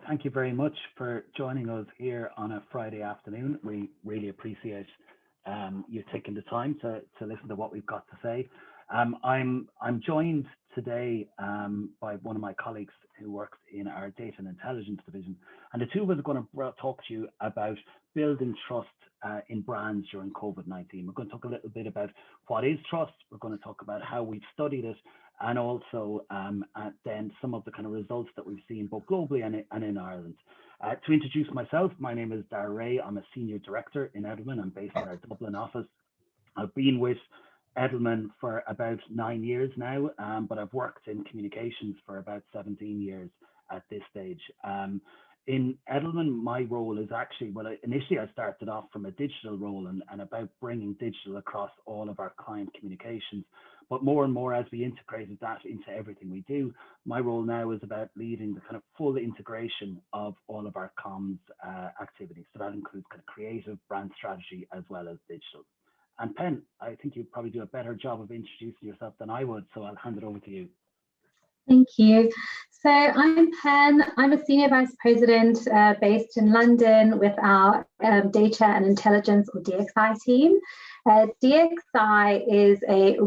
Thank you very much for joining us here on a Friday afternoon. We really appreciate you taking the time to listen to what we've got to say. I'm joined today by one of my colleagues who works in our Data and Intelligence division, and the two of us are going to talk to you about building trust in brands during COVID-19. We're going to talk a little bit about what is trust. We're going to talk about how we've studied it, and also then some of the kind of results that we've seen both globally and in Ireland. To introduce myself, my name is Darragh Rea. I'm a Senior Director in Edelman. I'm based in our Dublin office. I've been with Edelman for about 9 years now, but I've worked in communications for about 17 years at this stage. In Edelman, my role is actually, well, initially I started off from a digital role and about bringing digital across all of our client communications. But more and more as we integrated that into everything we do, my role now is about leading the kind of full integration of all of our comms activities. So that includes kind of creative, brand strategy, as well as digital. And Pen, I think you'd probably do a better job of introducing yourself than I would, so I'll hand it over to you. Thank you. So I'm Pen. I'm a Senior Vice President based in London with our Data and Intelligence, or DXI team. DXI is a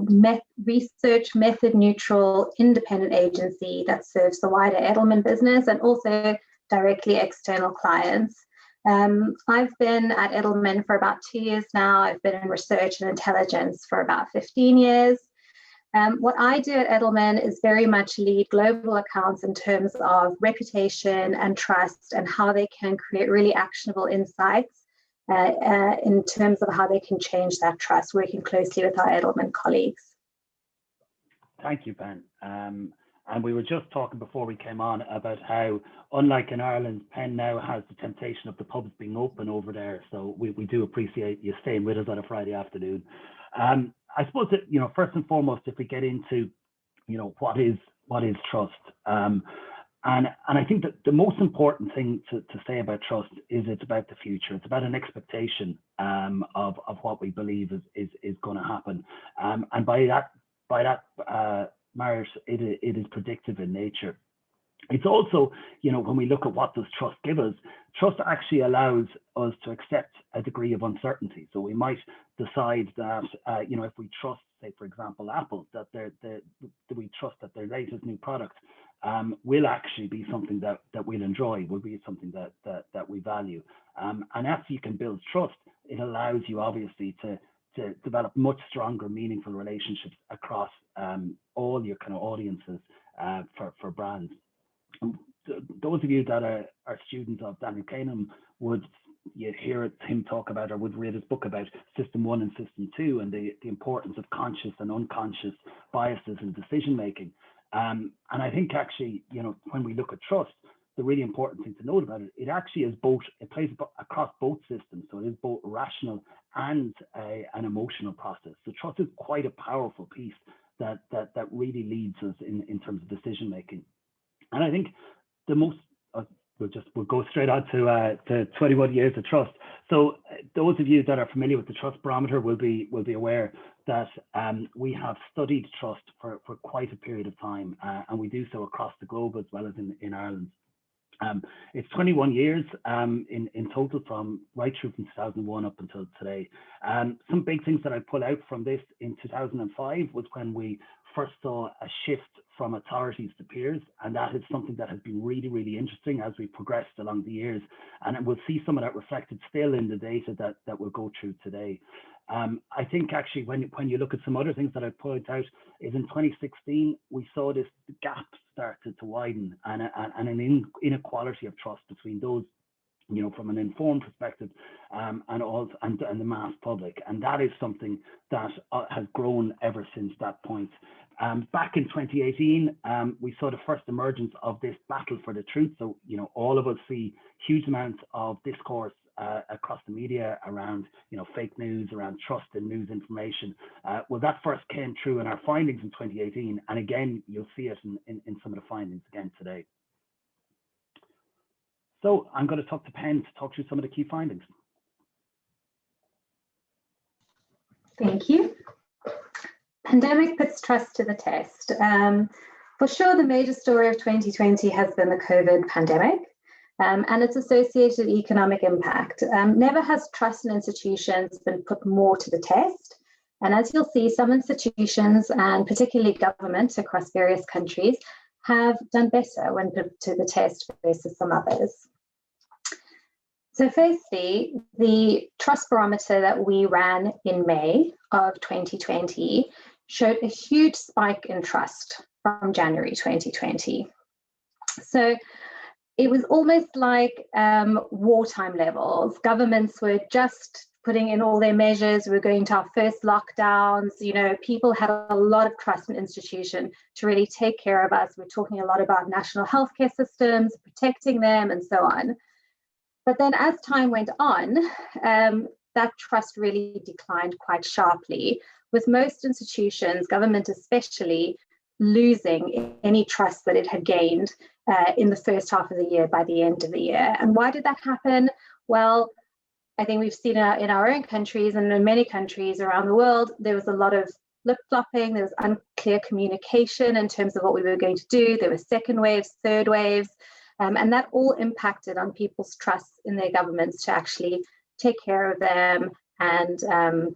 research method neutral independent agency that serves the wider Edelman business and also directly external clients. I've been at Edelman for about 2 years now. I've been in research and intelligence for about 15 years. What I do at Edelman is very much lead global accounts in terms of reputation and trust and how they can create really actionable insights in terms of how they can change that trust, working closely with our Edelman colleagues. Thank you, Pen. And we were just talking before we came on about how, unlike in Ireland, Pen now has the temptation of the pubs being open over there. So we do appreciate you staying with us on a Friday afternoon. I suppose that, first and foremost, if we get into, what is trust, and I think that the most important thing to say about trust is it's about the future. It's about an expectation of what we believe is going to happen, and by that merit, it is predictive in nature. It's also, when we look at what does trust give us, trust actually allows us to accept a degree of uncertainty. So we might decide that, if we trust, say, for example, Apple, that we trust that their latest new product will actually be something that we'll enjoy, will be something that we value. And after you can build trust, it allows you obviously to develop much stronger, meaningful relationships across all your kind of audiences for brands. Those of you that are students of Daniel Kahneman would hear him talk about, or would read his book about System 1 and System 2 and the importance of conscious and unconscious biases in decision making. And I think actually, when we look at trust, the really important thing to note about it, it actually is both, it plays across both systems. So it is both rational and an emotional process. So trust is quite a powerful piece that really leads us in terms of decision making. And I think the most, we'll go straight on to 21 years of trust. So those of you that are familiar with the trust barometer will be aware that we have studied trust for quite a period of time, and we do so across the globe as well as in Ireland. It's 21 years in total, from right through from 2001 up until today. Some big things that I pull out from this in 2005 was when we first saw a shift from authorities to peers, and that is something that has been really, really interesting as we progressed along the years, and we'll see some of that reflected still in the data that we'll go through today. I think actually when you look at some other things that I point out is in 2016 we saw this gap started to widen and an inequality of trust between those from an informed perspective and the mass public, and that is something that has grown ever since that point. Back in 2018, we saw the first emergence of this battle for the truth. So all of us see huge amounts of discourse across the media around fake news, around trust in news information. Well, that first came true in our findings in 2018, and again you'll see it in some of the findings again today. So I'm going to talk to Pen to talk through some of the key findings. Thank you. Pandemic puts trust to the test. For sure, the major story of 2020 has been the COVID pandemic. and its associated economic impact. Never has trust in institutions been put more to the test. And as you'll see, some institutions, and particularly governments across various countries, have done better when put to the test versus some others. So firstly, the trust barometer that we ran in May of 2020 showed a huge spike in trust from January 2020. So it was almost like wartime levels. Governments were just putting in all their measures. We're going to our first lockdowns. You know, people had a lot of trust in institutions to really take care of us. We're talking a lot about national healthcare systems, protecting them, and so on. But then as time went on, that trust really declined quite sharply, with most institutions, government especially, losing any trust that it had gained in the first half of the year by the end of the year. And why did that happen? Well, I think we've seen in our own countries and in many countries around the world, there was a lot of flip-flopping, there was unclear communication in terms of what we were going to do. There were second waves, third waves, and that all impacted on people's trust in their governments to actually take care of them and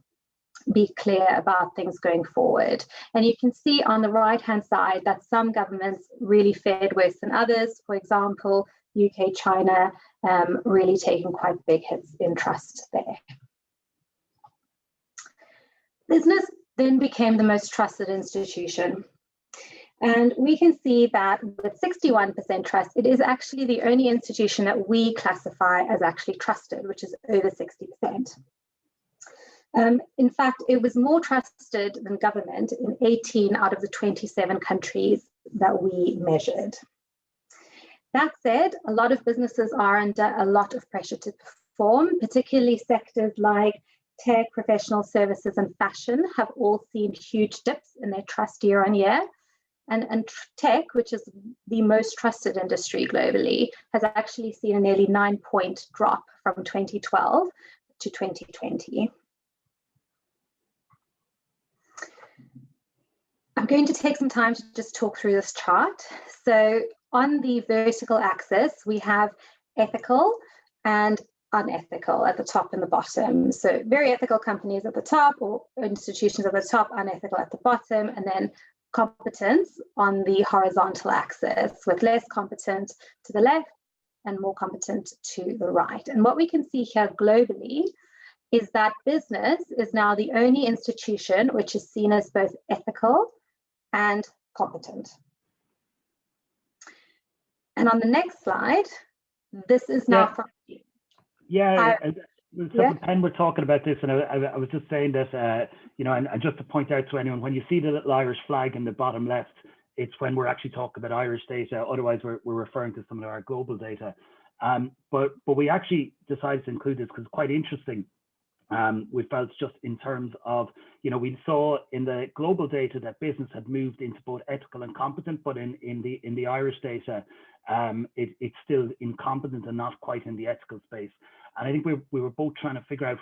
be clear about things going forward. And you can see on the right-hand side that some governments really fared worse than others. For example, UK, China, really taking quite big hits in trust there. Business then became the most trusted institution. And we can see that with 61% trust, it is actually the only institution that we classify as actually trusted, which is over 60%. In fact, it was more trusted than government in 18 out of the 27 countries that we measured. That said, a lot of businesses are under a lot of pressure to perform, particularly sectors like tech, professional services, and fashion have all seen huge dips in their trust year on year. And tech, which is the most trusted industry globally, has actually seen a nearly 9-point drop from 2012 to 2020. I'm going to take some time to just talk through this chart. So on the vertical axis, we have ethical and unethical at the top and the bottom. So very ethical companies at the top, or institutions at the top, unethical at the bottom, and then competence on the horizontal axis, with less competent to the left and more competent to the right. And what we can see here globally is that business is now the only institution which is seen as both ethical and competent. And on the next slide, this is now from you. Pen were talking about this, and I was just saying that, you know, and just to point out to anyone, when you see the little Irish flag in the bottom left, it's when we're actually talking about Irish data. Otherwise, we're referring to some of our global data. But we actually decided to include this because it's quite interesting. We felt just in terms of, you know, we saw in the global data that business had moved into both ethical and competent, but in the Irish data, it's still incompetent and not quite in the ethical space. And I think we were both trying to figure out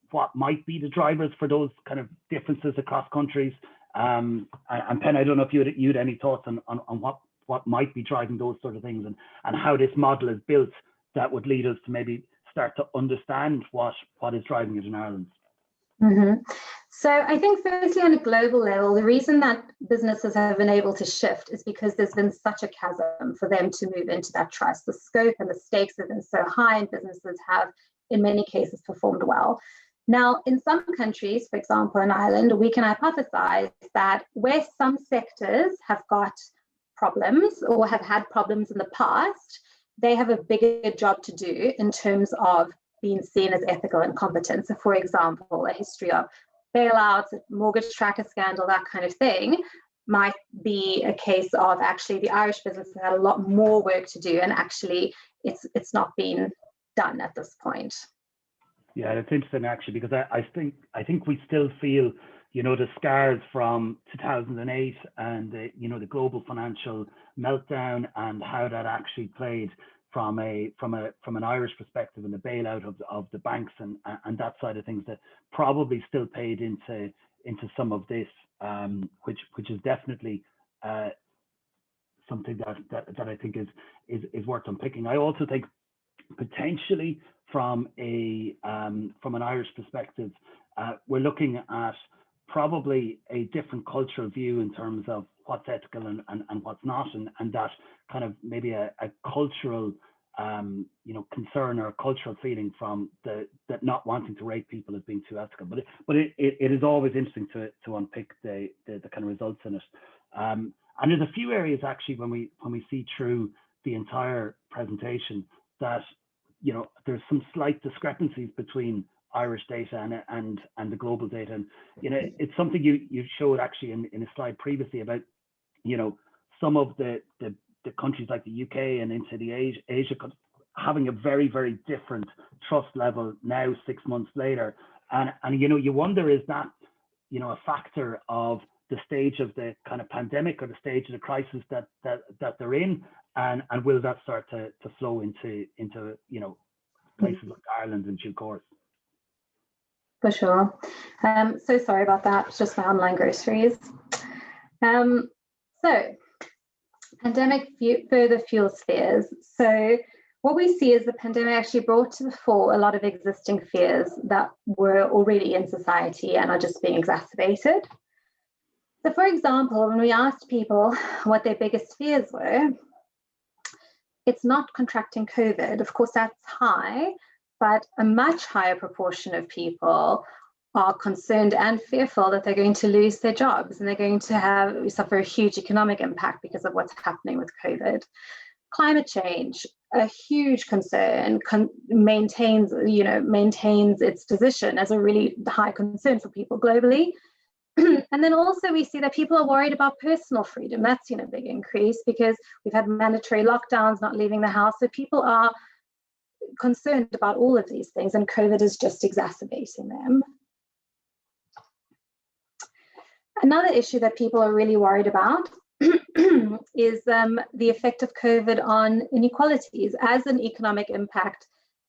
what might be the drivers for those kind of differences across countries. And Pen, I don't know if you had any thoughts on what might be driving those sort of things, and how this model is built that would lead us to maybe start to understand what is driving it in Ireland. Mm-hmm. So I think firstly on a global level, the reason that businesses have been able to shift is because there's been such a chasm for them to move into that trust. The scope and the stakes have been so high, and businesses have in many cases performed well. Now, in some countries, for example, in Ireland, we can hypothesize that where some sectors have got problems or have had problems in the past, they have a bigger job to do in terms of being seen as ethical and competent. So, for example, a history of bailouts, mortgage tracker scandal, that kind of thing, might be a case of actually the Irish business has had a lot more work to do, and actually it's not been done at this point. Yeah, it's interesting actually, because I think we still feel, you know, the scars from 2008 and the global financial meltdown and how that actually played from an Irish perspective, and the bailout of the banks and that side of things, that probably still paid into some of this, which is definitely something that I think is worth unpicking. I also think potentially from an Irish perspective, we're looking at probably a different cultural view in terms of what's ethical and what's not, and that kind of maybe a cultural concern or a cultural feeling from that not wanting to rate people as being too ethical. But it is always interesting to unpick the kind of results in it. And there's a few areas actually when we see through the entire presentation that there's some slight discrepancies between Irish data and the global data. And it's something you showed actually in a slide previously about some of the countries like the UK and into the Asia having a very, very different trust level now 6 months later. And you wonder, is that a factor of the stage of the kind of pandemic or the stage of the crisis that they're in, and will that start to flow into places like Ireland in due course? For sure. So sorry about that. It's just my online groceries. So pandemic further fuels fears. So what we see is the pandemic actually brought to the fore a lot of existing fears that were already in society and are just being exacerbated. So for example, when we asked people what their biggest fears were, it's not contracting COVID. Of course, that's high, but a much higher proportion of people are concerned and fearful that they're going to lose their jobs and they're going to suffer a huge economic impact because of what's happening with COVID. Climate change, a huge concern, maintains its position as a really high concern for people globally. And then also we see that people are worried about personal freedom. That's a big increase because we've had mandatory lockdowns, not leaving the house. So people are concerned about all of these things, and COVID is just exacerbating them. Another issue that people are really worried about is the effect of COVID on inequalities. As an economic impact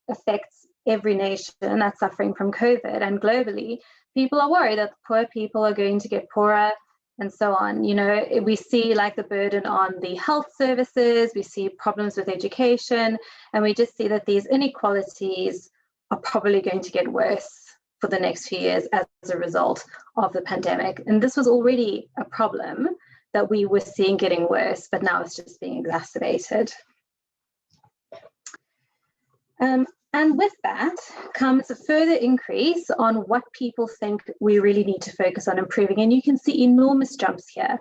affects every nation that's suffering from COVID, and globally, people are worried that poor people are going to get poorer and so on. We see like the burden on the health services, we see problems with education, and we just see that these inequalities are probably going to get worse for the next few years as a result of the pandemic. And this was already a problem that we were seeing getting worse, but now it's just being exacerbated. And with that comes a further increase on what people think we really need to focus on improving. And you can see enormous jumps here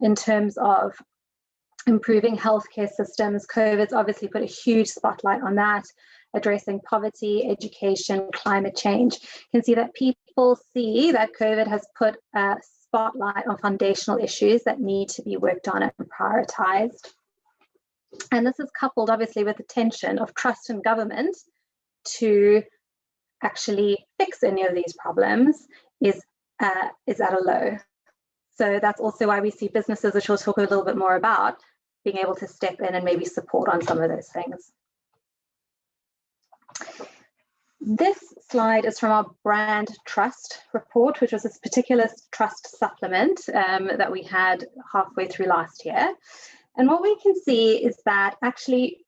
in terms of improving healthcare systems. COVID's obviously put a huge spotlight on that, addressing poverty, education, climate change. You can see that people see that COVID has put a spotlight on foundational issues that need to be worked on and prioritized. And this is coupled obviously with the tension of trust in government to actually fix any of these problems is at a low. So that's also why we see businesses, which we'll talk a little bit more about, being able to step in and maybe support on some of those things. This slide is from our brand trust report, which was this particular trust supplement that we had halfway through last year. And what we can see is that actually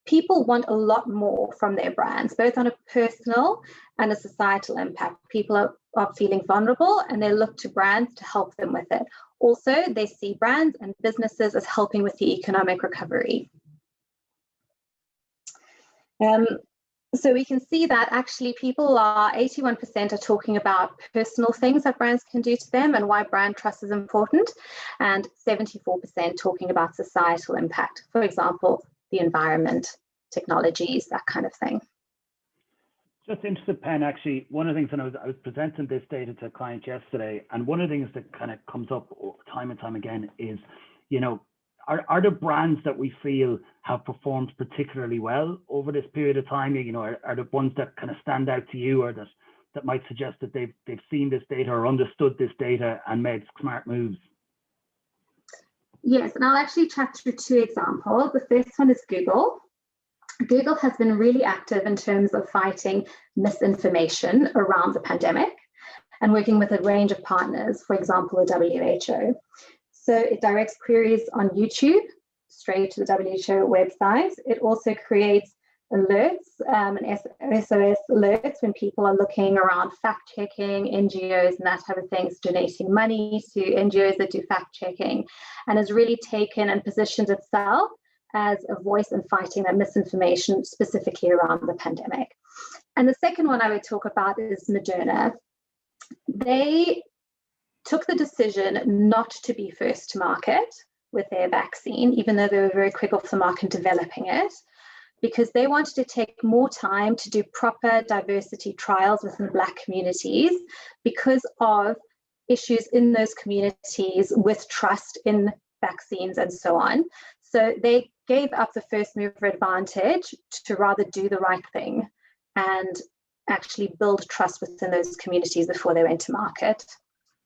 people want a lot more from their brands, both on a personal and a societal impact. People are feeling vulnerable and they look to brands to help them with it. Also, they see brands and businesses as helping with the economic recovery. So we can see that actually 81% are talking about personal things that brands can do to them and why brand trust is important, and 74% talking about societal impact, for example, the environment, technologies, that kind of thing. Just interested, Pen, actually, one of the things, and I was presenting this data to a client yesterday, and one of the things that kind of comes up time and time again is, are there brands that we feel have performed particularly well over this period of time? Are there ones that kind of stand out to you, or that might suggest that they've seen this data or understood this data and made smart moves? Yes, and I'll actually chat through two examples. The first one is Google. Google has been really active in terms of fighting misinformation around the pandemic and working with a range of partners, for example, the WHO. So it directs queries on YouTube straight to the WHO website. It also creates alerts and SOS alerts when people are looking around fact-checking, NGOs and that type of things, donating money to NGOs that do fact-checking, and has really taken and positioned itself as a voice in fighting that misinformation, specifically around the pandemic. And the second one I would talk about is Moderna. They took the decision not to be first to market with their vaccine, even though they were very quick off the mark in developing it, because they wanted to take more time to do proper diversity trials within the Black communities because of issues in those communities with trust in vaccines and so on. So they gave up the first mover advantage to rather do the right thing and actually build trust within those communities before they went to market.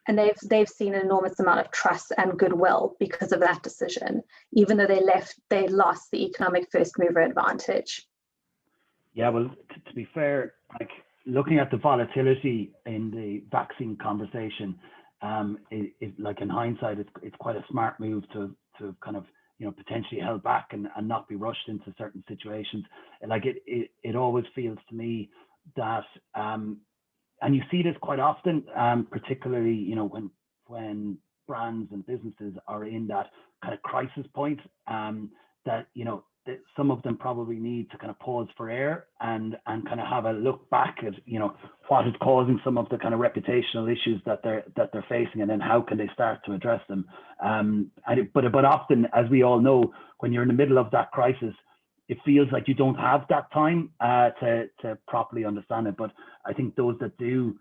And they've seen an enormous amount of trust and goodwill because of that decision, even though they lost the economic first mover advantage. Yeah, well, to be fair, like looking at the volatility in the vaccine conversation, like in hindsight, it's quite a smart move to kind of, you know, potentially held back and not be rushed into certain situations. And like it always feels to me that and you see this quite often, particularly, you know, when brands and businesses are in that kind of crisis point, that, you know, that some of them probably need to kind of pause for air and kind of have a look back at, you know, what is causing some of the kind of reputational issues that they're facing, and then how can they start to address them. But often, as we all know, when you're in the middle of that crisis, it feels like you don't have that time to properly understand it. But I think those that do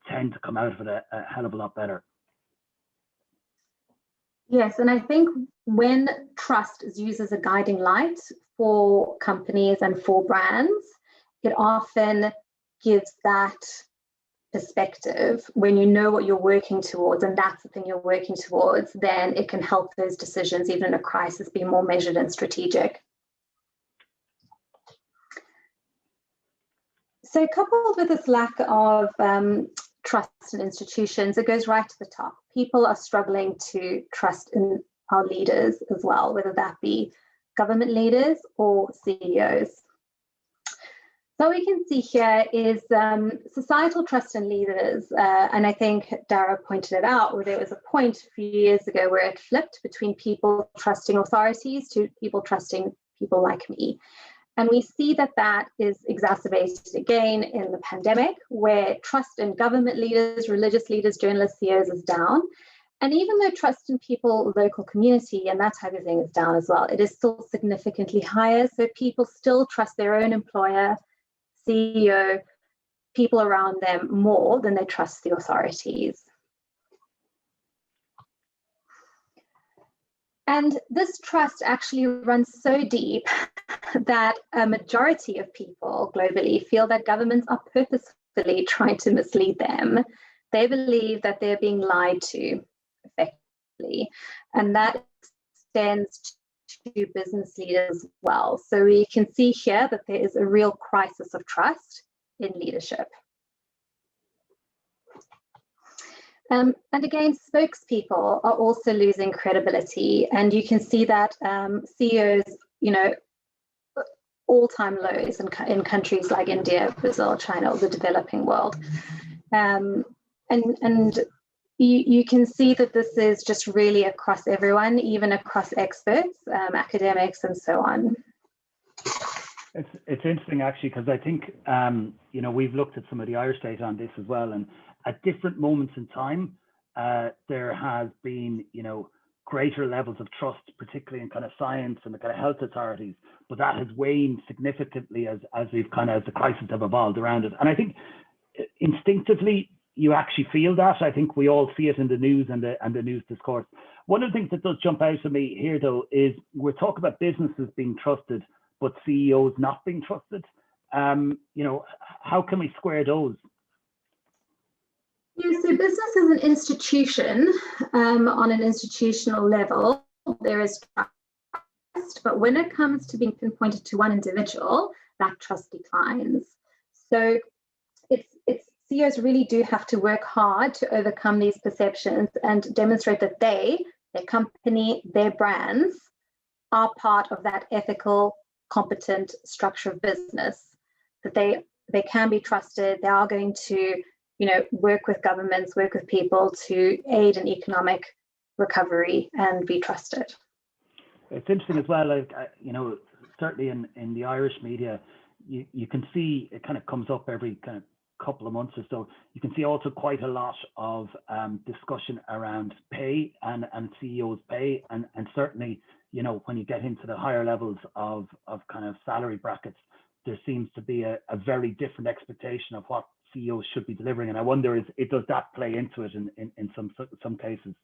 tend to come out of it a hell of a lot better. Yes, and I think when trust is used as a guiding light for companies and for brands, it often gives that perspective. When you know what you're working towards and that's the thing you're working towards, then it can help those decisions, even in a crisis, be more measured and strategic. So coupled with this lack of trust in institutions, it goes right to the top. People are struggling to trust in our leaders as well, whether that be government leaders or CEOs. So what we can see here is societal trust in leaders, and I think Darragh pointed it out, where there was a point a few years ago where it flipped between people trusting authorities to people trusting people like me. And we see that that is exacerbated again in the pandemic, where trust in government leaders, religious leaders, journalists, CEOs is down. And even though trust in people, local community, and that type of thing is down as well, it is still significantly higher. So people still trust their own employer, CEO, people around them more than they trust the authorities. And this trust actually runs so deep that a majority of people globally feel that governments are purposefully trying to mislead them. They believe that they're being lied to effectively, and that extends to business leaders as well. So we can see here that there is a real crisis of trust in leadership. And again, spokespeople are also losing credibility, and you can see that CEOs, you know, all-time lows in countries like India, Brazil, China, or the developing world. And you can see that this is just really across everyone, even across experts, academics, and so on. It's interesting actually, because I think you know, we've looked at some of the Irish data on this as well, and at different moments in time, there has been, you know, greater levels of trust, particularly in kind of science and the kind of health authorities, but that has waned significantly as the crisis have evolved around it. And I think instinctively you actually feel that. I think we all see it in the news and the news discourse. One of the things that does jump out to me here, though, is we're talking about businesses being trusted, but CEOs not being trusted. You know, how can we square those? Yeah, so business is an institution. On an institutional level, there is trust, but when it comes to being pinpointed to one individual, that trust declines. So it's CEOs really do have to work hard to overcome these perceptions and demonstrate that they, their company, their brands are part of that ethical competent structure of business, that they can be trusted. They are going to, work with governments, work with people to aid in economic recovery and be trusted. It's interesting as well, like, certainly in the Irish media, you can see it kind of comes up every kind of couple of months or so. You can see also quite a lot of discussion around pay and CEOs' pay, and certainly, when you get into the higher levels of kind of salary brackets, there seems to be a very different expectation of what CEOs should be delivering. And I wonder, does that play into it in some cases?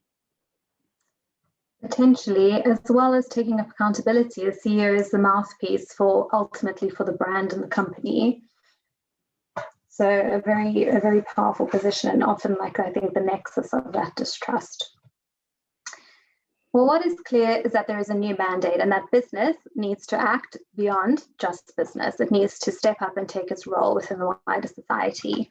Potentially, as well as taking up accountability. The CEO is the mouthpiece ultimately for the brand and the company. So a very powerful position, and often, I think, the nexus of that distrust. Well, what is clear is that there is a new mandate, and that business needs to act beyond just business. It needs to step up and take its role within the wider society.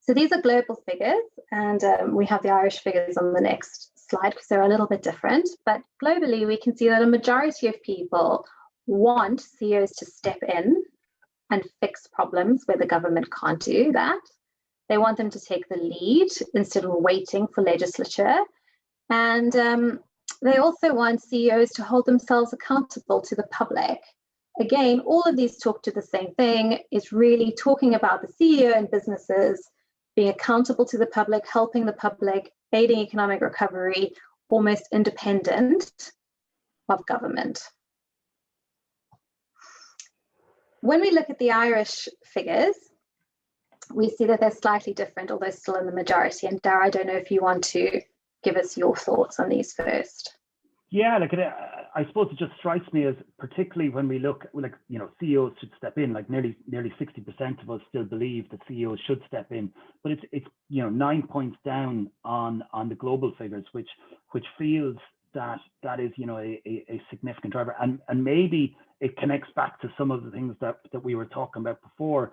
So these are global figures, and we have the Irish figures on the next slide because they're a little bit different. But globally, we can see that a majority of people want CEOs to step in and fix problems where the government can't do that. They want them to take the lead instead of waiting for legislature. And they also want CEOs to hold themselves accountable to the public. Again, all of these talk to the same thing. It's really talking about the CEO and businesses being accountable to the public, helping the public, aiding economic recovery, almost independent of government. When we look at the Irish figures, we see that they're slightly different, although still in the majority. And Darragh, I don't know if you want to give us your thoughts on these first. Yeah, I suppose it just strikes me as, particularly when we look, CEOs should step in. Like nearly 60% of us still believe that CEOs should step in, but it's 9 points down on the global figures, which feels that is a significant driver, and maybe it connects back to some of the things that we were talking about before,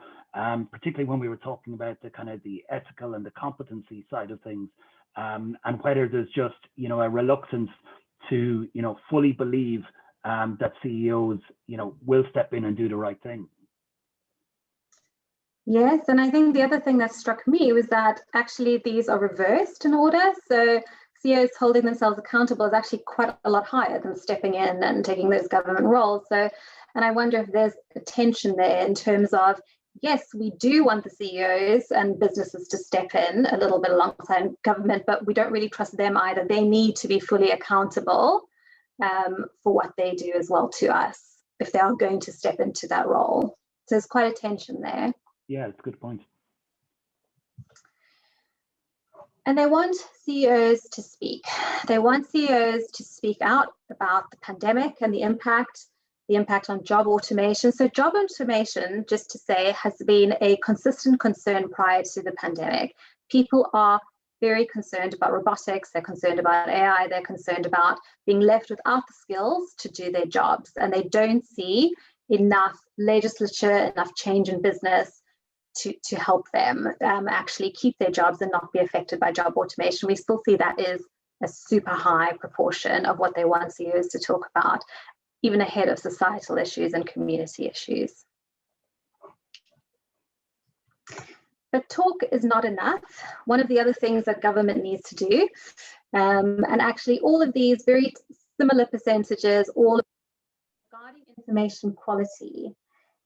particularly when we were talking about the kind of the ethical and the competency side of things, and whether there's just a reluctance to fully believe that CEOs will step in and do the right thing. Yes, and I think the other thing that struck me was that actually these are reversed in order. So CEOs holding themselves accountable is actually quite a lot higher than stepping in and taking those government roles. So, and I wonder if there's a tension there in terms of, yes, we do want the CEOs and businesses to step in a little bit alongside government, but we don't really trust them either. They need to be fully accountable for what they do as well to us if they are going to step into that role. So there's quite a tension there. Yeah, it's a good point. And they want CEOs to speak. They want CEOs to speak out about the pandemic and the impact on job automation. So job automation, just to say, has been a consistent concern prior to the pandemic. People are very concerned about robotics, they're concerned about AI, they're concerned about being left without the skills to do their jobs, and they don't see enough legislature, enough change in business to help them actually keep their jobs and not be affected by job automation. We still see that is a super high proportion of what they want CEOs to talk about, even ahead of societal issues and community issues. But talk is not enough. One of the other things that government needs to do, and actually all of these very similar percentages, all regarding information quality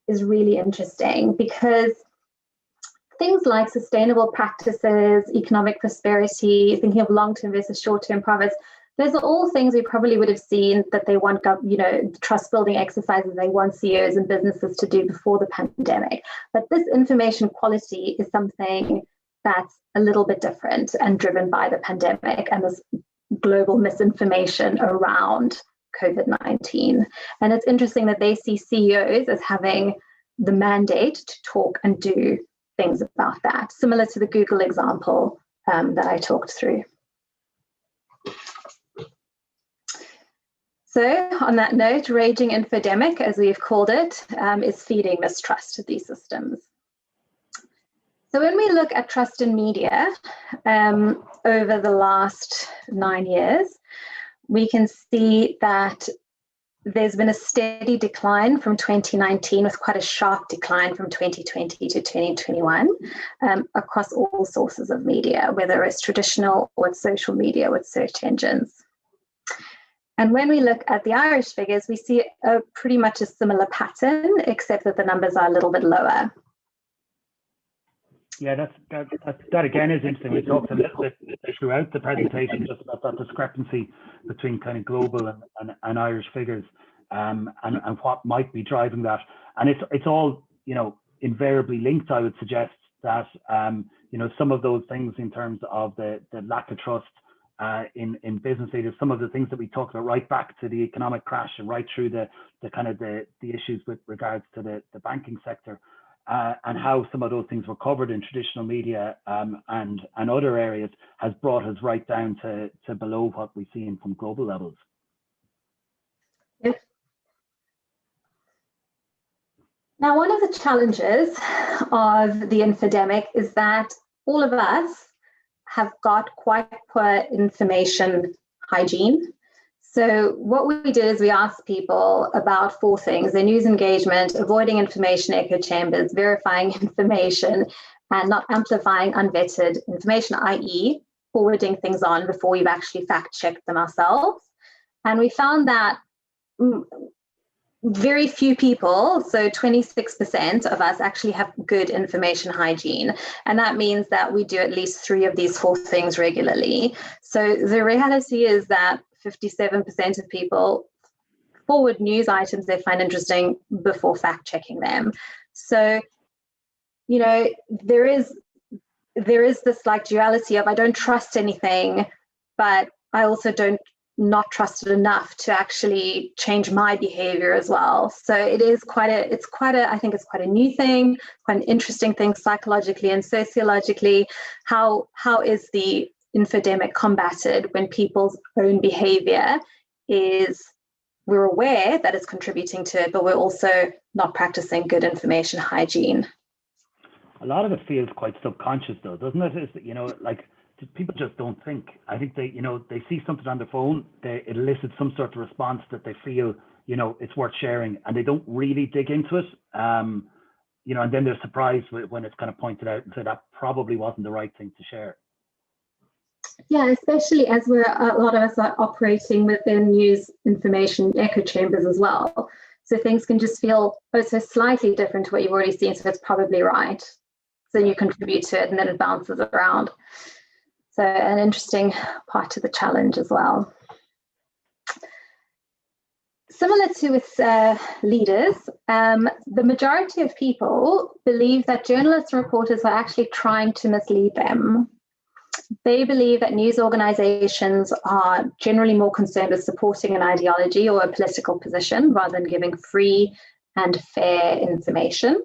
is really interesting, because things like sustainable practices, economic prosperity, thinking of long-term versus short-term profits, those are all things we probably would have seen that they want, trust-building exercises they want CEOs and businesses to do before the pandemic. But this information quality is something that's a little bit different and driven by the pandemic and this global misinformation around COVID-19. And it's interesting that they see CEOs as having the mandate to talk and do things about that, similar to the Google example that I talked through. So on that note, raging infodemic, as we've called it, is feeding mistrust of these systems. So when we look at trust in media over the last 9 years, we can see that there's been a steady decline from 2019, with quite a sharp decline from 2020 to 2021 across all sources of media, whether it's traditional or it's social media with search engines. And when we look at the Irish figures, we see pretty much a similar pattern, except that the numbers are a little bit lower. Yeah, that again is interesting. We talked a little bit throughout the presentation just about that discrepancy between kind of global and Irish figures, and what might be driving that. And it's all, you know, invariably linked. I would suggest that you know, some of those things in terms of the lack of trust in business leaders, some of the things that we talked about right back to the economic crash and right through the kind of the issues with regards to the banking sector, and how some of those things were covered in traditional media and other areas, has brought us right down to below what we've seen from global levels. Yep. Now, one of the challenges of the infodemic is that all of us have got quite poor information hygiene. So what we did is we asked people about 4 things: their news engagement, avoiding information echo chambers, verifying information, and not amplifying unvetted information, i.e. forwarding things on before we've actually fact-checked them ourselves. And we found that very few people, so 26% of us, actually have good information hygiene. And that means that we do at least 3 of these 4 things regularly. So the reality is that 57% of people forward news items they find interesting before fact checking them. So, you know, there is this like duality of I don't trust anything, but I also don't not trusted enough to actually change my behavior as well. So I think it's quite a new thing, quite an interesting thing psychologically and sociologically. How is the infodemic combated when people's own behavior is, we're aware that it's contributing to it, but we're also not practicing good information hygiene? A lot of it feels quite subconscious though, doesn't it? Is that, you know, like, people just don't think. I think they, you know, they see something on their phone, it elicits some sort of response that they feel, you know, it's worth sharing, and they don't really dig into it. You know, and then they're surprised when it's kind of pointed out and said that probably wasn't the right thing to share. Yeah, especially as a lot of us are operating within news information echo chambers as well. So things can just feel so slightly different to what you've already seen, so it's probably right. So you contribute to it and then it bounces around. So an interesting part to the challenge as well. Similar to with leaders, the majority of people believe that journalists and reporters are actually trying to mislead them. They believe that news organizations are generally more concerned with supporting an ideology or a political position rather than giving free and fair information.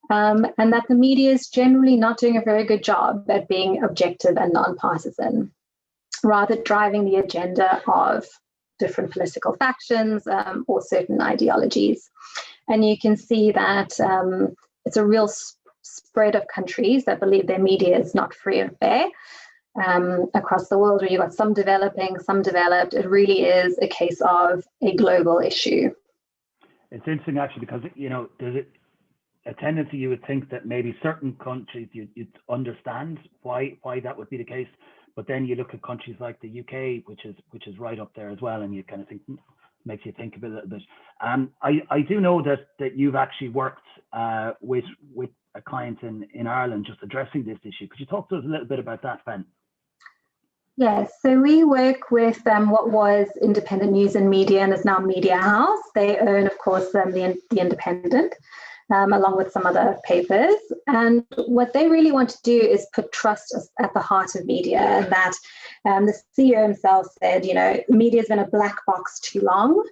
And that the media is generally not doing a very good job at being objective and non-partisan, rather driving the agenda of different political factions or certain ideologies. And you can see that it's a real spread of countries that believe their media is not free and fair across the world, where you've got some developing, some developed. It really is a case of a global issue. It's interesting actually, because, you know, there's a tendency you would think that maybe certain countries you'd understand why that would be the case, but then you look at countries like the UK, which is right up there as well, and you kind of think, makes you think a little bit. I do know that you've actually worked with a client in Ireland just addressing this issue. Could you talk to us a little bit about that, Ben? Yes, so we work with what was Independent News and Media and is now Media House. They own, of course, the Independent, along with some other papers. And what they really want to do is put trust at the heart of media. And that the CEO himself said, you know, media has been a black box too long.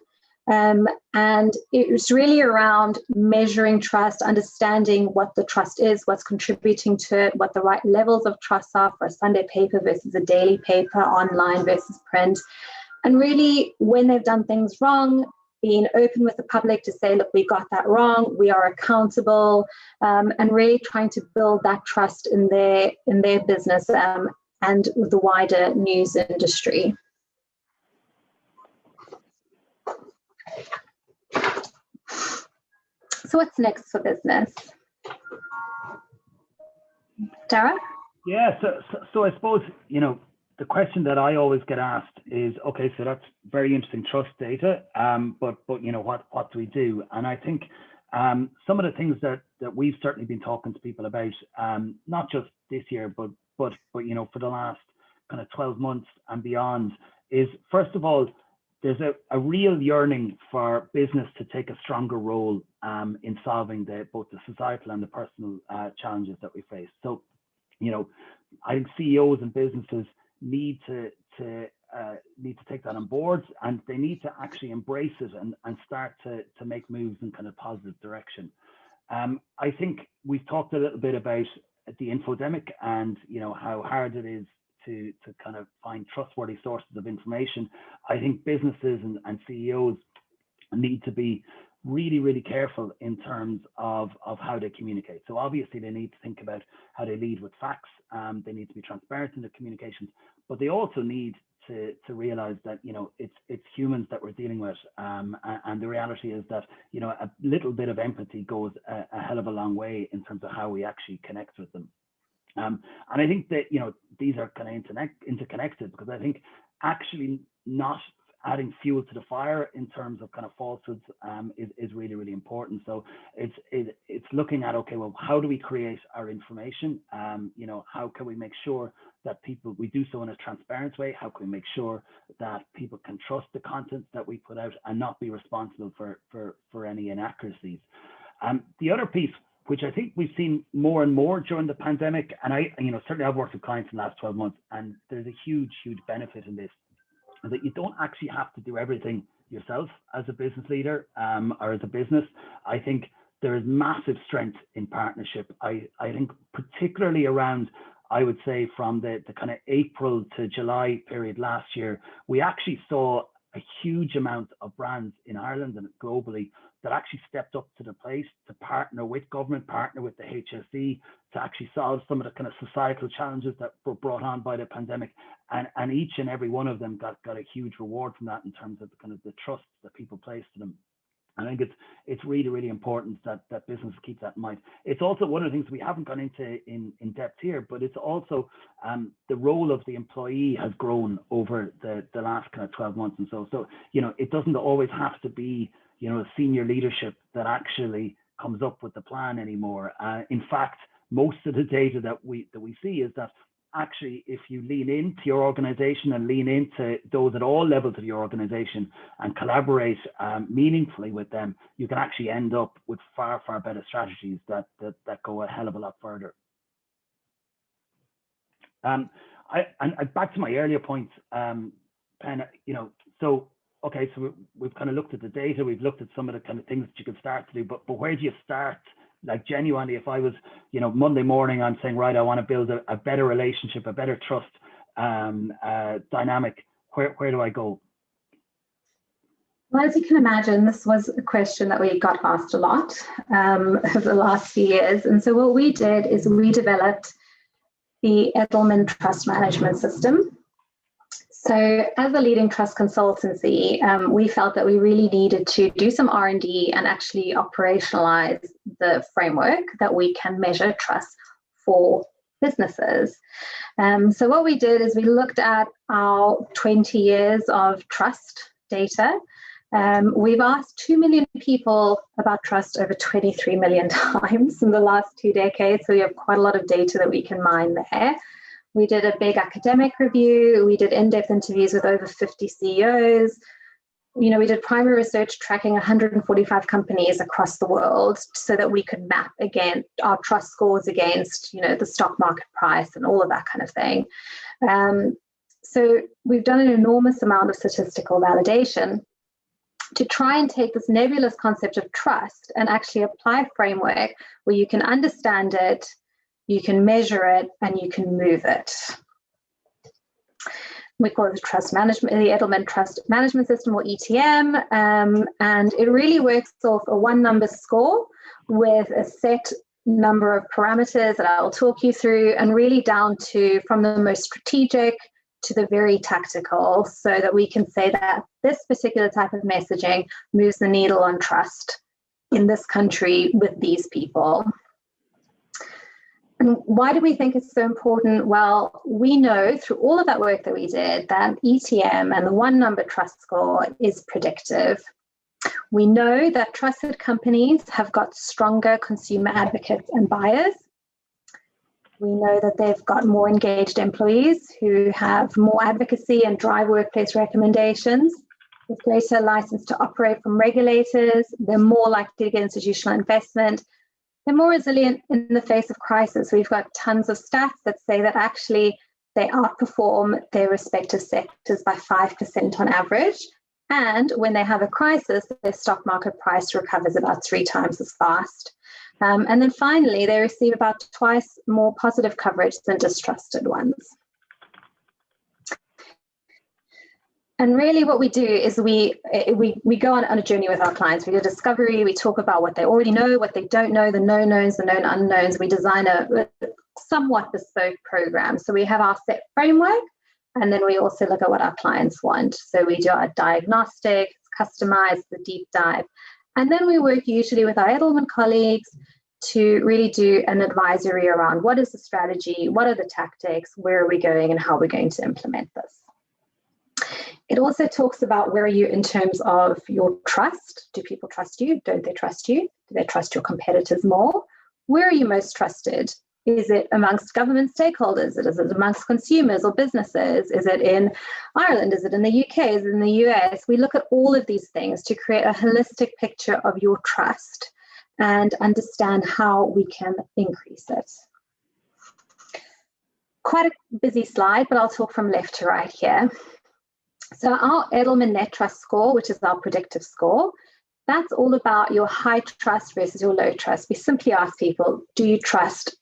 And it was really around measuring trust, understanding what the trust is, what's contributing to it, what the right levels of trust are for a Sunday paper versus a daily paper, online versus print. And really, when they've done things wrong, being open with the public to say, look, we got that wrong, we are accountable, and really trying to build that trust in their business and with the wider news industry. So what's next for business? Darragh? Yeah, so I suppose, the question that I always get asked is, okay, so that's very interesting trust data, but what do we do? And I think some of the things that we've certainly been talking to people about, not just this year, but for the last kind of 12 months and beyond, is first of all, there's a real yearning for business to take a stronger role in solving both the societal and the personal challenges that we face. So, I think CEOs and businesses need to take that on board, and they need to actually embrace it and start to make moves in kind of positive direction. I think we've talked a little bit about the infodemic and how hard it is to kind of find trustworthy sources of information. I think businesses and CEOs need to be really, really careful in terms of how they communicate. So obviously they need to think about how they lead with facts. They need to be transparent in their communications, but they also need to realize that it's humans that we're dealing with, and the reality is that a little bit of empathy goes a hell of a long way in terms of how we actually connect with them. And I think that these are kind of interconnected, because I think actually not adding fuel to the fire in terms of kind of falsehoods is really, really important. So it's looking at, okay, well, how do we create our information? How can we make sure that we do so in a transparent way? How can we make sure that people can trust the content that we put out and not be responsible for any inaccuracies? The other piece, which I think we've seen more and more during the pandemic, and I certainly I've worked with clients in the last 12 months, and there's a huge benefit in this, that you don't actually have to do everything yourself as a business leader or as a business. I think there is massive strength in partnership. I think particularly around, I would say from the kind of April to July period last year, we actually saw a huge amount of brands in Ireland and globally that actually stepped up to the plate to partner with government, partner with the HSE to actually solve some of the kind of societal challenges that were brought on by the pandemic. And each and every one of them got a huge reward from that in terms of the kind of the trust that people placed in them. I think it's really, really important that business keep that in mind. It's also one of the things we haven't gone into in depth here, but it's also the role of the employee has grown over the last kind of 12 months and so. So, it doesn't always have to be, senior leadership that actually comes up with the plan anymore. In fact, most of the data that we see is that actually, if you lean into your organization and lean into those at all levels of your organization and collaborate meaningfully with them, you can actually end up with far better strategies that go a hell of a lot further. And back to my earlier point, Pen, so okay, so we've kind of looked at the data, we've looked at some of the kind of things that you can start to do, but where do you start? Like genuinely, if I was, Monday morning, I'm saying, right, I want to build a better relationship, a better trust dynamic, where do I go? Well, as you can imagine, this was a question that we got asked a lot over the last few years. And so what we did is we developed the Edelman Trust Management System. So as a leading trust consultancy, we felt that we really needed to do some R&D and actually operationalize the framework that we can measure trust for businesses. So what we did is we looked at our 20 years of trust data. We've asked 2 million people about trust over 23 million times in the last 2 decades. So we have quite a lot of data that we can mine there. We did a big academic review. We did in-depth interviews with over 50 CEOs. We did primary research tracking 145 companies across the world so that we could map again our trust scores against, the stock market price and all of that kind of thing. So we've done an enormous amount of statistical validation to try and take this nebulous concept of trust and actually apply a framework where you can understand it, you can measure it, and you can move it. We call it the Edelman Trust Management System, or ETM, and it really works off a one-number score with a set number of parameters that I'll talk you through, and really down to from the most strategic to the very tactical, so that we can say that this particular type of messaging moves the needle on trust in this country with these people. And why do we think it's so important? Well, we know through all of that work that we did that ETM and the one number trust score is predictive. We know that trusted companies have got stronger consumer advocates and buyers. We know that they've got more engaged employees who have more advocacy and drive workplace recommendations. With greater license to operate from regulators, they're more likely to get institutional investment. They're more resilient in the face of crisis. We've got tons of stats that say that actually they outperform their respective sectors by 5% on average. And when they have a crisis, their stock market price recovers about 3 times as fast. And then finally, they receive about twice more positive coverage than distrusted ones. And really what we do is we go on a journey with our clients. We do discovery, we talk about what they already know, what they don't know, the known knowns, the known unknowns. We design a somewhat bespoke program. So we have our set framework, and then we also look at what our clients want. So we do our diagnostic, customize, the deep dive. And then we work usually with our Edelman colleagues to really do an advisory around what is the strategy, what are the tactics, where are we going, and how we're going to implement this. It also talks about where are you in terms of your trust. Do people trust you? Don't they trust you? Do they trust your competitors more? Where are you most trusted? Is it amongst government stakeholders? Is it amongst consumers or businesses? Is it in Ireland? Is it in the UK? Is it in the US? We look at all of these things to create a holistic picture of your trust and understand how we can increase it. Quite a busy slide, but I'll talk from left to right here. So our Edelman Net Trust score, which is our predictive score, that's all about your high trust versus your low trust. We simply ask people, do you trust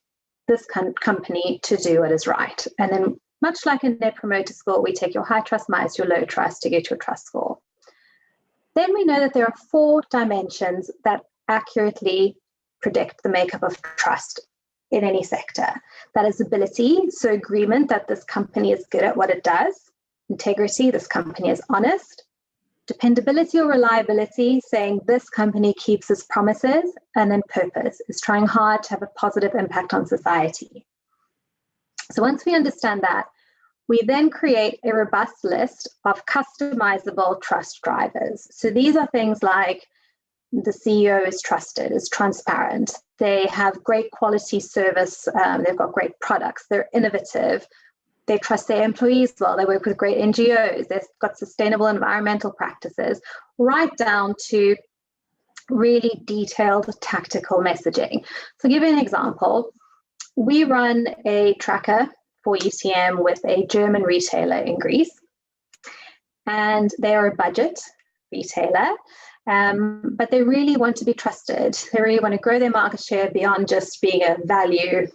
this company to do what is right? And then much like a Net Promoter Score, we take your high trust minus your low trust to get your trust score. Then we know that there are 4 dimensions that accurately predict the makeup of trust in any sector. That is ability, so agreement that this company is good at what it does. Integrity, this company is honest. Dependability or reliability, saying this company keeps its promises. And then purpose, is trying hard to have a positive impact on society. So once we understand that, we then create a robust list of customizable trust drivers. So these are things like the CEO is trusted, is transparent, they have great quality service, they've got great products, they're innovative, they trust their employees well, they work with great NGOs, they've got sustainable environmental practices, right down to really detailed tactical messaging. So I'll give you an example. We run a tracker for ETM with a German retailer in Greece, and they are a budget retailer, but they really want to be trusted. They really want to grow their market share beyond just being a value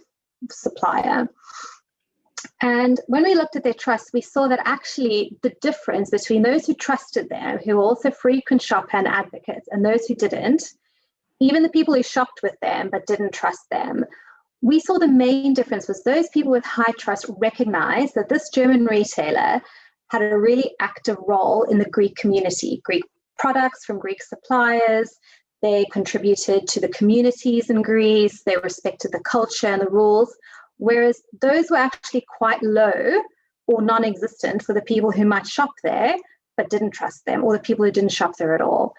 supplier. And when we looked at their trust, we saw that actually the difference between those who trusted them, who were also frequent shopper and advocates, and those who didn't, even the people who shopped with them but didn't trust them, we saw the main difference was those people with high trust recognized that this German retailer had a really active role in the Greek community, Greek products from Greek suppliers. They contributed to the communities in Greece. They respected the culture and the rules. Whereas those were actually quite low or non-existent for the people who might shop there but didn't trust them, or the people who didn't shop there at all.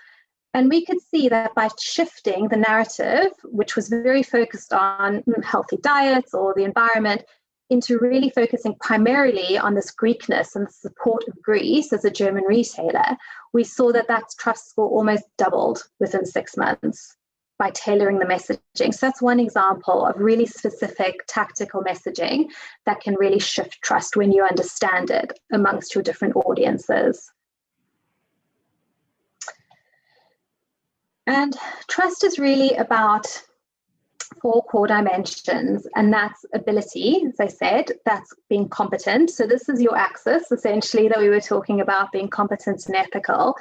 And we could see that by shifting the narrative, which was very focused on healthy diets or the environment, into really focusing primarily on this Greekness and the support of Greece as a German retailer, we saw that that trust score almost doubled within 6 months by tailoring the messaging. So that's one example of really specific tactical messaging that can really shift trust when you understand it amongst your different audiences. And trust is really about 4 core dimensions, and that's ability, as I said, that's being competent. So this is your axis, essentially, that we were talking about, being competent and ethical.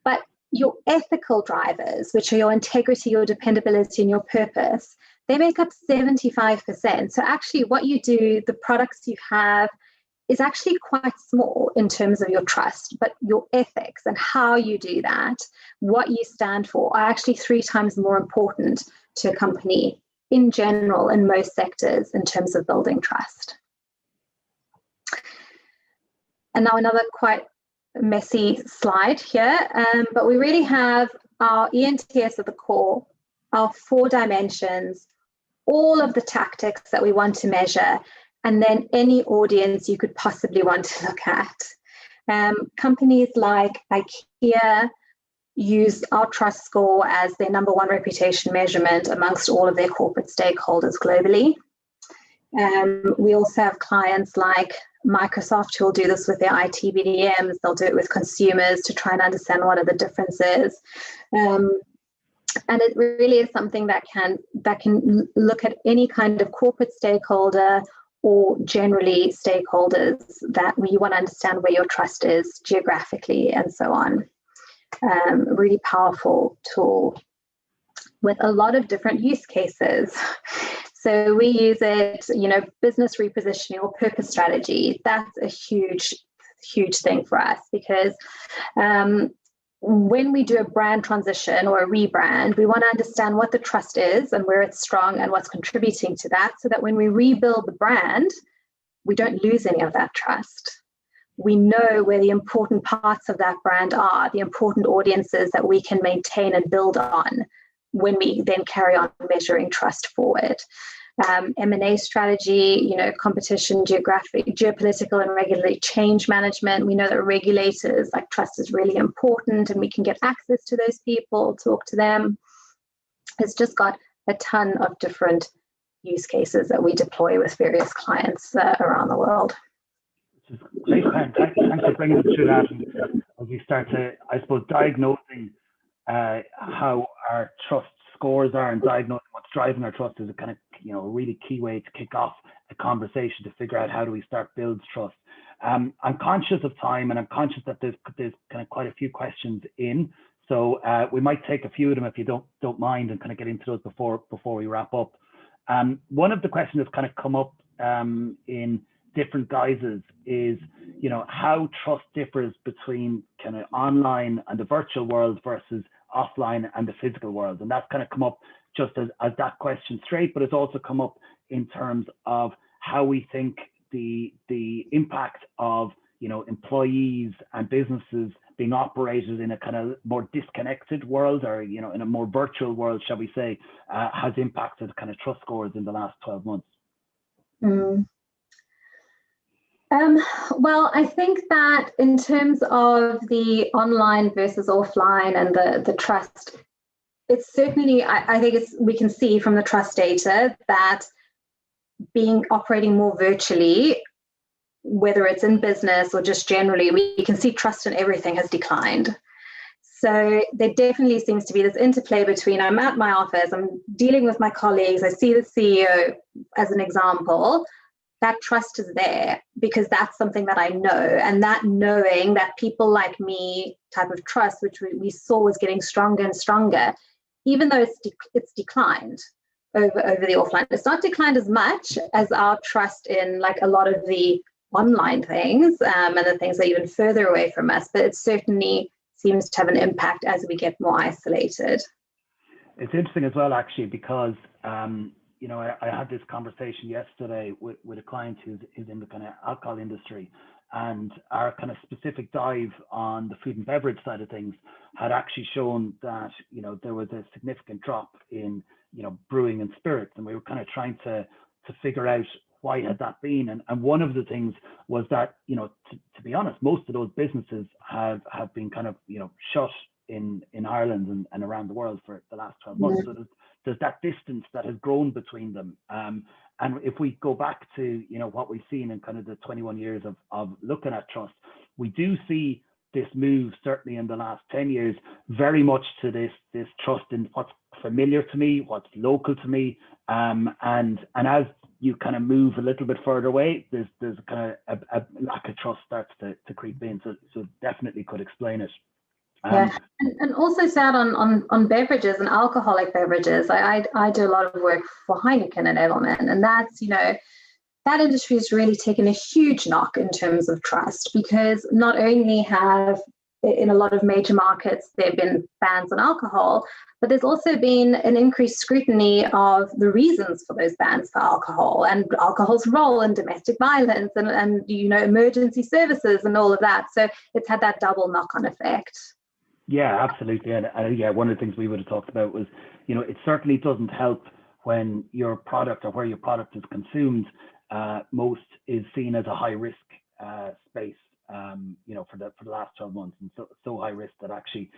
But your ethical drivers, which are your integrity, your dependability, and your purpose, they make up 75%. So actually what you do, the products you have, is actually quite small in terms of your trust, but your ethics and how you do that, what you stand for, are actually 3 times more important to a company in general in most sectors in terms of building trust. And now another quite messy slide here, but we really have our ENTS at the core, our 4 dimensions, all of the tactics that we want to measure, and then any audience you could possibly want to look at. Companies like IKEA use our trust score as their #1 reputation measurement amongst all of their corporate stakeholders globally. We also have clients like Microsoft who will do this with their IT BDMs. They'll do it with consumers to try and understand what are the differences. And it really is something that can look at any kind of corporate stakeholder or generally stakeholders that you want to understand where your trust is geographically and so on. Really powerful tool with a lot of different use cases. So we use it, business repositioning or purpose strategy. That's a huge, huge thing for us because when we do a brand transition or a rebrand, we want to understand what the trust is and where it's strong and what's contributing to that, so that when we rebuild the brand, we don't lose any of that trust. We know where the important parts of that brand are, the important audiences that we can maintain and build on when we then carry on measuring trust forward. M&A strategy, competition, geopolitical and regulatory change management. We know that regulators, like trust is really important, and we can get access to those people, talk to them. It's just got a ton of different use cases that we deploy with various clients around the world. Great, Pen. Thanks for bringing us through that. And as we start to, I suppose, diagnosing how our trust scores are and diagnosing what's driving our trust is a kind of, a really key way to kick off a conversation to figure out how do we start build trust. I'm conscious of time, and I'm conscious that there's kind of quite a few questions in. So we might take a few of them if you don't mind, and kind of get into those before we wrap up. One of the questions that's kind of come up in different guises is, how trust differs between kind of online and the virtual world versus offline and the physical world. And that's kind of come up just as that question straight, but it's also come up in terms of how we think the impact of, employees and businesses being operated in a kind of more disconnected world, or, in a more virtual world, shall we say, has impacted kind of trust scores in the last 12 months. Well, I think that in terms of the online versus offline and the trust, it's certainly, I think we can see from the trust data that operating more virtually, whether it's in business or just generally, we can see trust in everything has declined. So there definitely seems to be this interplay between, I'm at my office, I'm dealing with my colleagues, I see the CEO as an example. That trust is there because that's something that I know, and that knowing that people like me type of trust, which we saw was getting stronger and stronger, even though it's declined over the offline. It's not declined as much as our trust in like a lot of the online things and the things that are even further away from us, but it certainly seems to have an impact as we get more isolated. It's interesting as well, actually, because I had this conversation yesterday with a client who's in the kind of alcohol industry, and our kind of specific dive on the food and beverage side of things had actually shown that, there was a significant drop in, brewing and spirits. And we were kind of trying to figure out why had that been. And one of the things was that, to be honest, most of those businesses have been kind of, shut in Ireland and around the world for the last 12 months. So there's that distance that has grown between them. And if we go back to, what we've seen in kind of the 21 years of looking at trust, we do see this move, certainly in the last 10 years, very much to this trust in what's familiar to me, what's local to me. And as you kind of move a little bit further away, there's kind of a lack of trust starts to creep in. So definitely could explain it. Yeah, and also sad on beverages and alcoholic beverages. I do a lot of work for Heineken and Edelman, and that's, that industry has really taken a huge knock in terms of trust, because not only have, in a lot of major markets, there have been bans on alcohol, but there's also been an increased scrutiny of the reasons for those bans for alcohol and alcohol's role in domestic violence and emergency services and all of that. So it's had that double knock-on effect. Yeah, absolutely. And yeah, one of the things we would have talked about was, it certainly doesn't help when your product or where your product is consumed, most is seen as a high risk space, for the last 12 months, and so high risk that actually,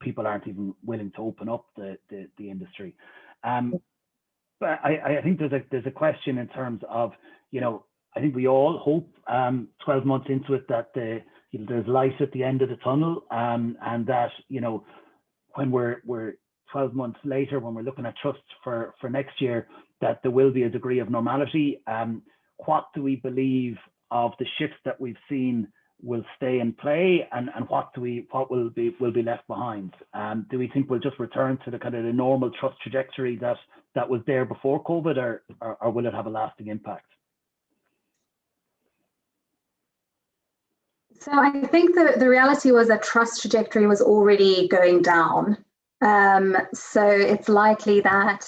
people aren't even willing to open up the industry. But I think there's a question in terms of, I think we all hope 12 months into it that there's light at the end of the tunnel, and that, when we're 12 months later, when we're looking at trust for next year, that there will be a degree of normality. What do we believe of the shifts that we've seen will stay in play, and what will be left behind? Do we think we'll just return to the kind of the normal trust trajectory that was there before COVID, or will it have a lasting impact? So I think the reality was that trust trajectory was already going down. So it's likely that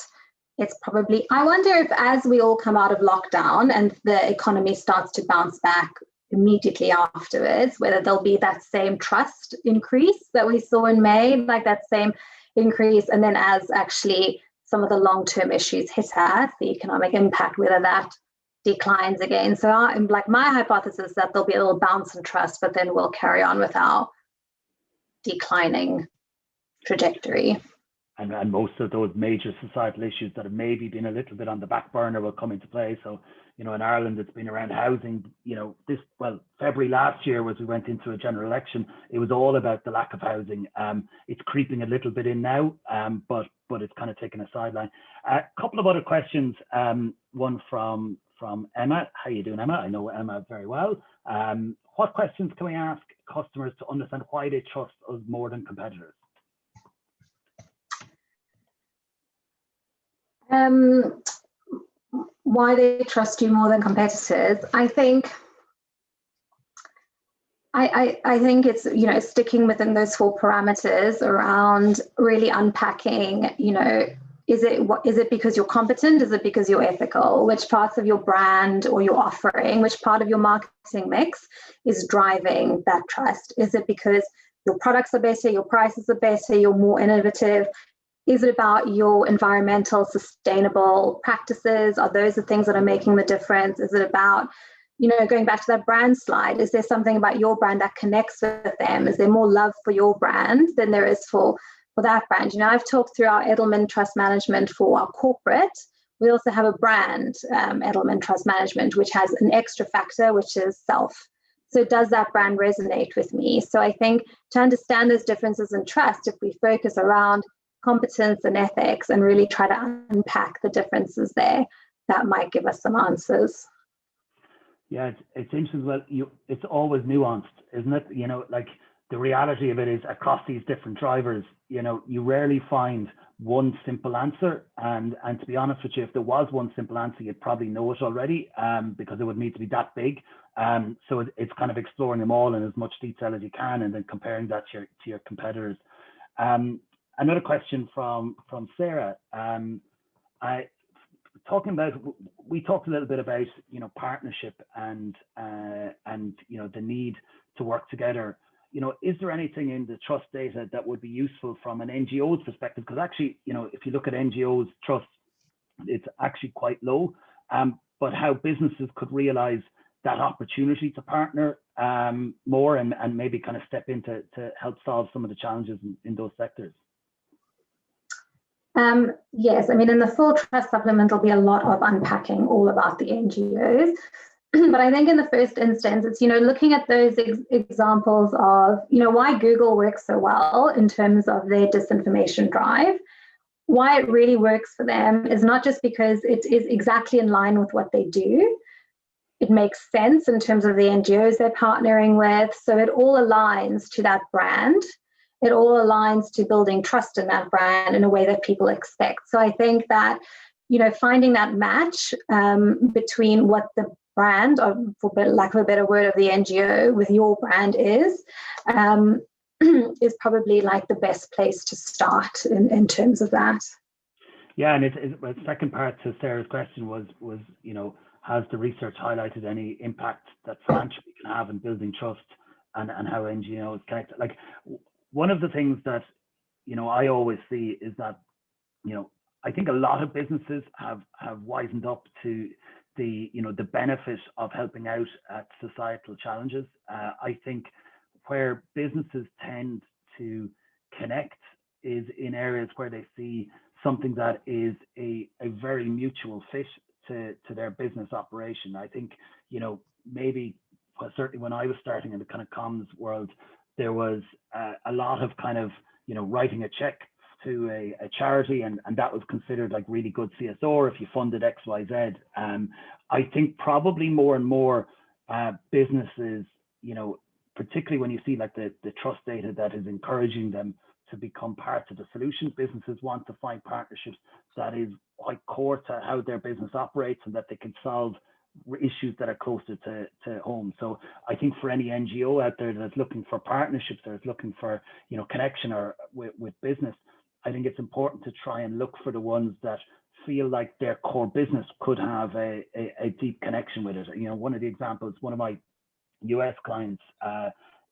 it's probably, I wonder if as we all come out of lockdown and the economy starts to bounce back immediately afterwards, whether there'll be that same trust increase that we saw in May, like that same increase, and then as actually some of the long-term issues hit us, the economic impact, whether that declines again. So my hypothesis is that there'll be a little bounce in trust, but then we'll carry on with our declining trajectory. And most of those major societal issues that have maybe been a little bit on the back burner will come into play. So, in Ireland, it's been around housing. February last year, as we went into a general election, it was all about the lack of housing. It's creeping a little bit in now, but it's kind of taken a sideline. A couple of other questions. One from Emma. How you doing, Emma? I know Emma very well. What questions can we ask customers to understand why they trust us more than competitors? Why they trust you more than competitors? I think it's sticking within those 4 parameters around really unpacking, is it because you're competent? Is it because you're ethical? Which parts of your brand or your offering, which part of your marketing mix is driving that trust? Is it because your products are better, your prices are better, you're more innovative? Is it about your environmental, sustainable practices? Are those the things that are making the difference? Is it about, going back to that brand slide, is there something about your brand that connects with them? Is there more love for your brand than there is for that brand? I've talked through our Edelman Trust Management for our corporate. We also have a brand, Edelman Trust Management, which has an extra factor, which is self. So does that brand resonate with me? So I think to understand those differences in trust, if we focus around competence and ethics and really try to unpack the differences there, that might give us some answers. Yeah, it's interesting as well. It's always nuanced, isn't it? The reality of it is across these different drivers, you rarely find one simple answer. And to be honest with you, if there was one simple answer, you'd probably know it already, because it would need to be that big. So it's kind of exploring them all in as much detail as you can, and then comparing that to your competitors. Another question from Sarah. We talked a little bit about partnership and the need to work together. Is there anything in the trust data that would be useful from an NGO's perspective? Because actually, if you look at NGOs' trust, it's actually quite low. But how businesses could realize that opportunity to partner more and maybe kind of step in to help solve some of the challenges in those sectors. Yes, in the full trust supplement, there'll be a lot of unpacking all about the NGOs. But I think in the first instance, it's, looking at those examples of, why Google works so well in terms of their disinformation drive. Why it really works for them is not just because it is exactly in line with what they do. It makes sense in terms of the NGOs they're partnering with. So it all aligns to that brand. It all aligns to building trust in that brand in a way that people expect. So I think that finding that match between what the brand, or for lack of a better word, of the NGO with your brand is probably like the best place to start in terms of that. Yeah, and the second part to Sarah's question was has the research highlighted any impact that philanthropy can have in building trust and how NGOs connect? Like, one of the things that I always see is that I think a lot of businesses have wisened up to the benefit of helping out at societal challenges. I think where businesses tend to connect is in areas where they see something that is a very mutual fit to their business operation. I think, maybe certainly when I was starting in the kind of comms world, there was a lot of kind of, writing a check to a charity, and that was considered like really good CSR if you funded XYZ. I think probably more and more businesses, particularly when you see like the trust data that is encouraging them to become part of the solution, businesses want to find partnerships that is quite core to how their business operates and that they can solve issues that are closer to home. So I think for any NGO out there that's looking for partnerships or is looking for connection or with business, I think it's important to try and look for the ones that feel like their core business could have a deep connection with it. One of the examples, one of my US clients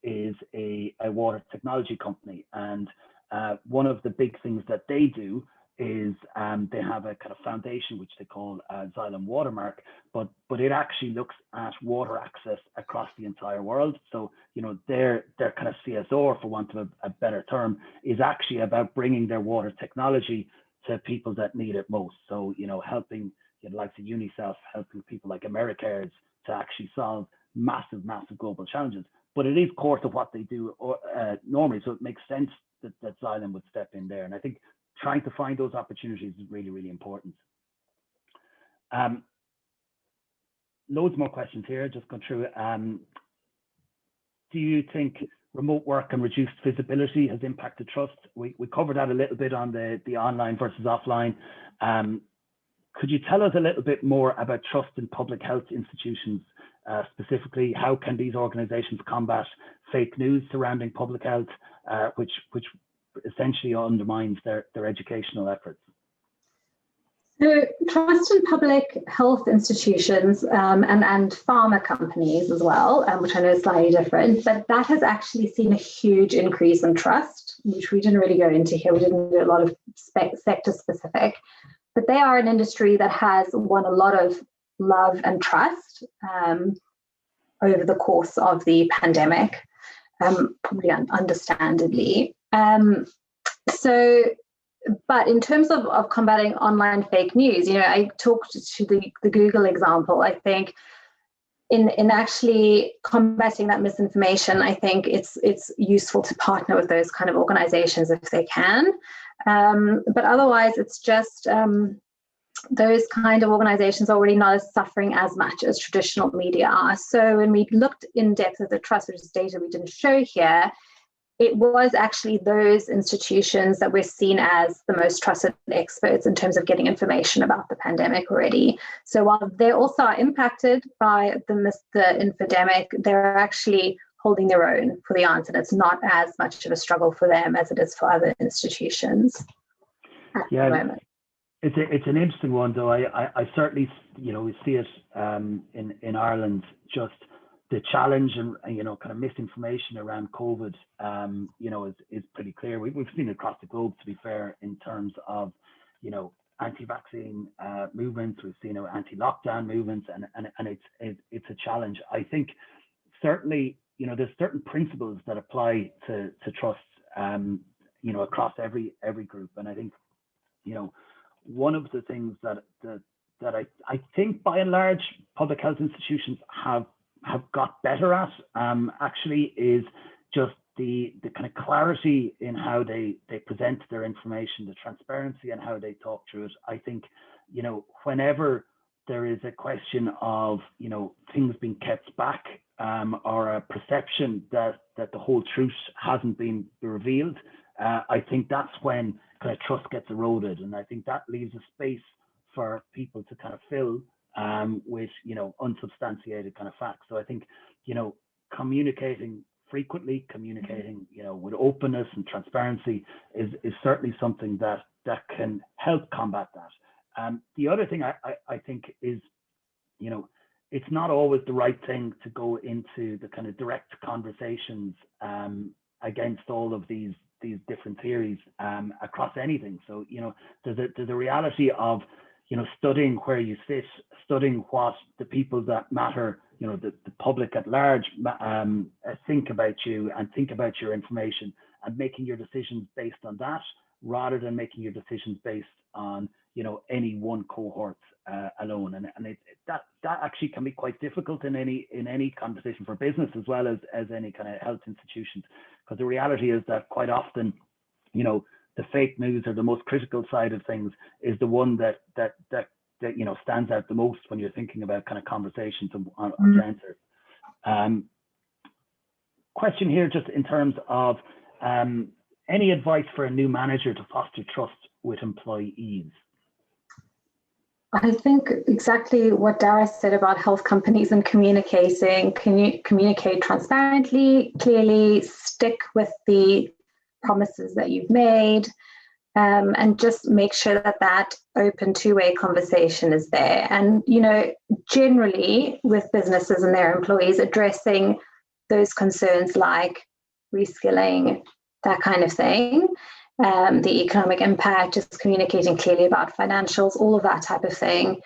is a water technology company, and one of the big things that they do is they have a kind of foundation which they call Xylem Watermark, but it actually looks at water access across the entire world. So their kind of CSR, for want of a better term, is actually about bringing their water technology to people that need it most. So helping like the UNICEF, helping people like AmeriCares to actually solve massive global challenges. But it is core to what they do normally, so it makes sense that Xylem would step in there. And I think trying to find those opportunities is really, really important. Loads more questions here, just go through. Do you think remote work and reduced visibility has impacted trust? We covered that a little bit on the online versus offline. Could you tell us a little bit more about trust in public health institutions? Specifically, how can these organizations combat fake news surrounding public health, which essentially undermines their educational efforts? So trust in public health institutions and pharma companies as well, which I know is slightly different, but that has actually seen a huge increase in trust, which we didn't really go into here. We didn't do a lot of sector specific, but they are an industry that has won a lot of love and trust over the course of the pandemic, probably understandably. But in terms of combating online fake news, I talked to the Google example. I think in actually combating that misinformation, I think it's useful to partner with those kind of organizations if they can. But otherwise, it's just those kind of organizations are already not suffering as much as traditional media are. So when we looked in depth at the trust, which is data we didn't show here, it was actually those institutions that were seen as the most trusted experts in terms of getting information about the pandemic already. So while they also are impacted by the infodemic, they're actually holding their own for the answer. It's not as much of a struggle for them as it is for other institutions at the moment. It's an interesting one, though. I certainly, we see it in Ireland, just the challenge and kind of misinformation around COVID, is pretty clear. We've seen it across the globe, to be fair, in terms of, anti-vaccine movements. We've seen anti-lockdown movements, and it's a challenge. I think certainly, there's certain principles that apply to trust, across every group, and I think, one of the things that I think by and large public health institutions have got better at actually is just the kind of clarity in how they present their information, the transparency and how they talk through it. I think, whenever there is a question of, things being kept back or a perception that the whole truth hasn't been revealed, I think that's when kind of trust gets eroded. And I think that leaves a space for people to kind of fill with, unsubstantiated kind of facts. So I think, communicating frequently, communicating, with openness and transparency is certainly something that can help combat that. The other thing I think is, it's not always the right thing to go into the kind of direct conversations against all of these different theories across anything. So, there's a reality of, studying where you sit, studying what the people that matter, the public at large think about you and think about your information, and making your decisions based on that, rather than making your decisions based on, any one cohort alone. And that actually can be quite difficult in any conversation for business as well as any kind of health institutions, because the reality is that quite often, the fake news or the most critical side of things is the one that stands out the most when you're thinking about kind of conversations on answers. Question here, just in terms of any advice for a new manager to foster trust with employees? I think exactly what Darragh said about health companies and communicating. Can you communicate transparently, clearly, stick with the promises that you've made, and just make sure that open two-way conversation is there. And, generally with businesses and their employees, addressing those concerns like reskilling, that kind of thing, the economic impact, just communicating clearly about financials, all of that type of thing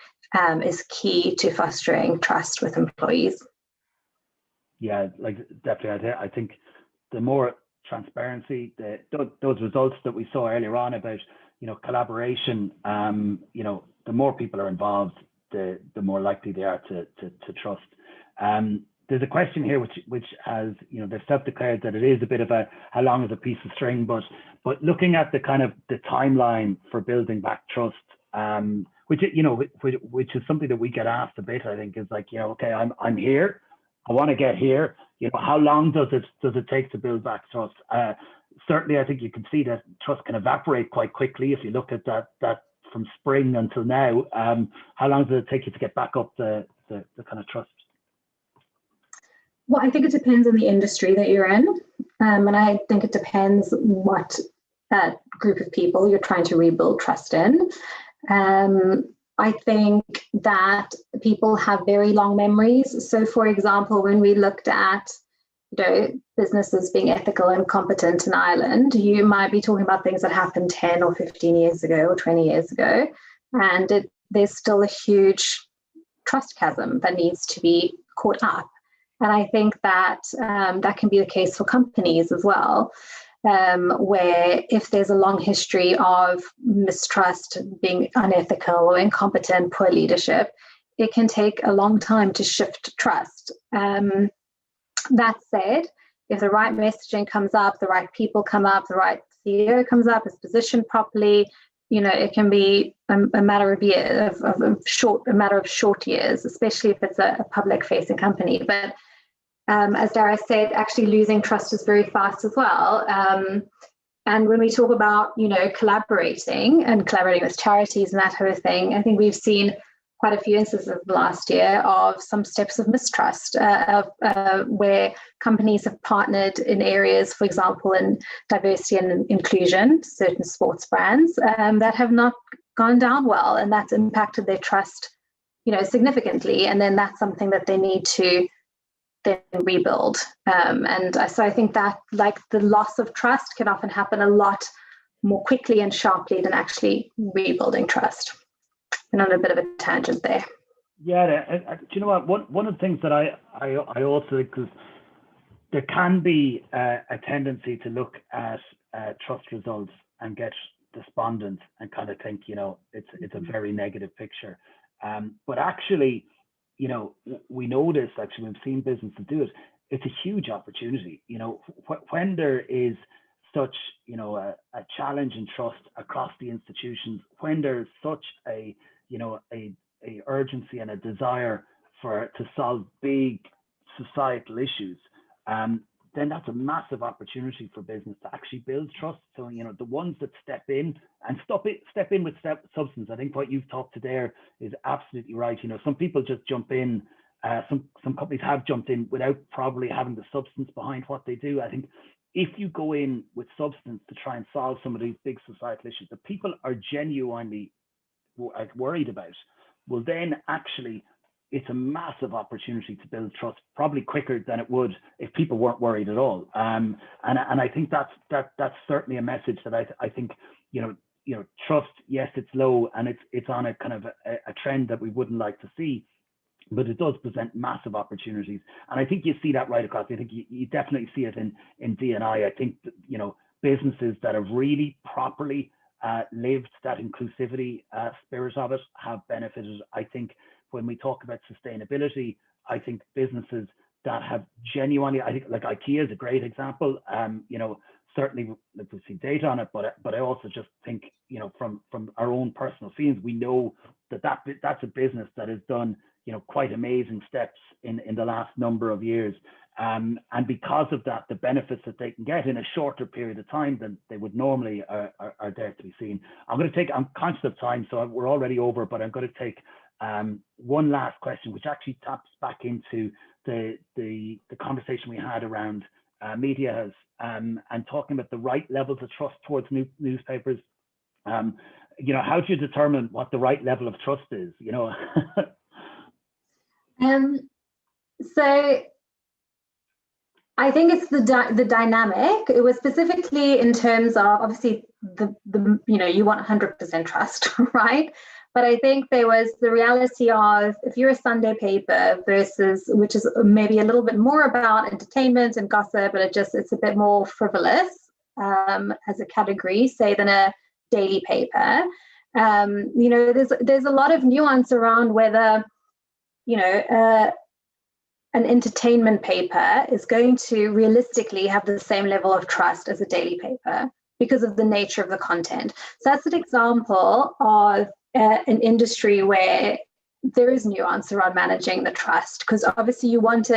is key to fostering trust with employees. Yeah, like definitely. I think the more transparency, those results that we saw earlier on about, collaboration, the more people are involved, the more likely they are to trust. There's a question here which has, they've self-declared that it is a bit of how long is a piece of string, but looking at the kind of the timeline for building back trust, which is something that we get asked a bit, I think, is like, okay, I'm here, I want to get here, how long does it take to build back trust? Certainly, I think you can see that trust can evaporate quite quickly if you look at that from spring until now. How long does it take you to get back up the kind of trust? Well, I think it depends on the industry that you're in. And I think it depends what group of people you're trying to rebuild trust in. I think that people have very long memories. So, for example, when we looked at businesses being ethical and competent in Ireland, you might be talking about things that happened 10 or 15 years ago or 20 years ago. And there's still a huge trust chasm that needs to be caught up. And I think that that can be the case for companies as well, where if there's a long history of mistrust, being unethical or incompetent, poor leadership, it can take a long time to shift trust. That said, if the right messaging comes up, the right people come up, the right CEO comes up, is positioned properly, it can be a matter of years, a matter of short years, especially if it's a public-facing company. But as Darragh said, actually losing trust is very fast as well. And when we talk about, collaborating with charities and that sort of thing, I think we've seen quite a few instances last year of some steps of mistrust, where companies have partnered in areas, for example, in diversity and inclusion, certain sports brands, that have not gone down well, and that's impacted their trust, significantly. And then that's something that they need to then rebuild. So I think that, like, the loss of trust can often happen a lot more quickly and sharply than actually rebuilding trust. And on a bit of a tangent there. Yeah, do you know what? One of the things that I also think is there can be a tendency to look at trust results and get despondent and kind of think, it's a very negative picture. But actually, we know this, actually, we've seen businesses do it. It's a huge opportunity. When there is such, a challenge in trust across the institutions, when there's such a urgency and a desire to solve big societal issues, then that's a massive opportunity for business to actually build trust. So, the ones that step in with substance, I think what you've talked to there is absolutely right. Some people just jump in. Some companies have jumped in without probably having the substance behind what they do. I think if you go in with substance to try and solve some of these big societal issues that people are genuinely worried about, well, then actually it's a massive opportunity to build trust, probably quicker than it would if people weren't worried at all. And I think that's certainly a message that I think, trust, yes, it's low and it's on a kind of a trend that we wouldn't like to see, but it does present massive opportunities. And I think you see that right across. I think you definitely see it in D&I. I think that, businesses that have really properly lived that inclusivity spirit of it have benefited. I think when we talk about sustainability, I think businesses that have genuinely, I think like IKEA is a great example. Certainly we've seen data on it, but I also just think, from our own personal feelings, we know that's a business that has done, quite amazing steps in the last number of years. And because of that, the benefits that they can get in a shorter period of time than they would normally are there to be seen. I'm conscious of time, so we're already over, but I'm going to take one last question, which actually taps back into the conversation we had around media and talking about the right levels of trust towards newspapers. How do you determine what the right level of trust is? So I think it's the dynamic. It was specifically in terms of obviously the you want 100% trust, right? But I think there was the reality of if you're a Sunday paper versus, which is maybe a little bit more about entertainment and gossip, but it's a bit more frivolous as a category, say, than a daily paper. There's a lot of nuance around whether an entertainment paper is going to realistically have the same level of trust as a daily paper because of the nature of the content. So that's an example of an industry where there is nuance around managing the trust, because obviously you want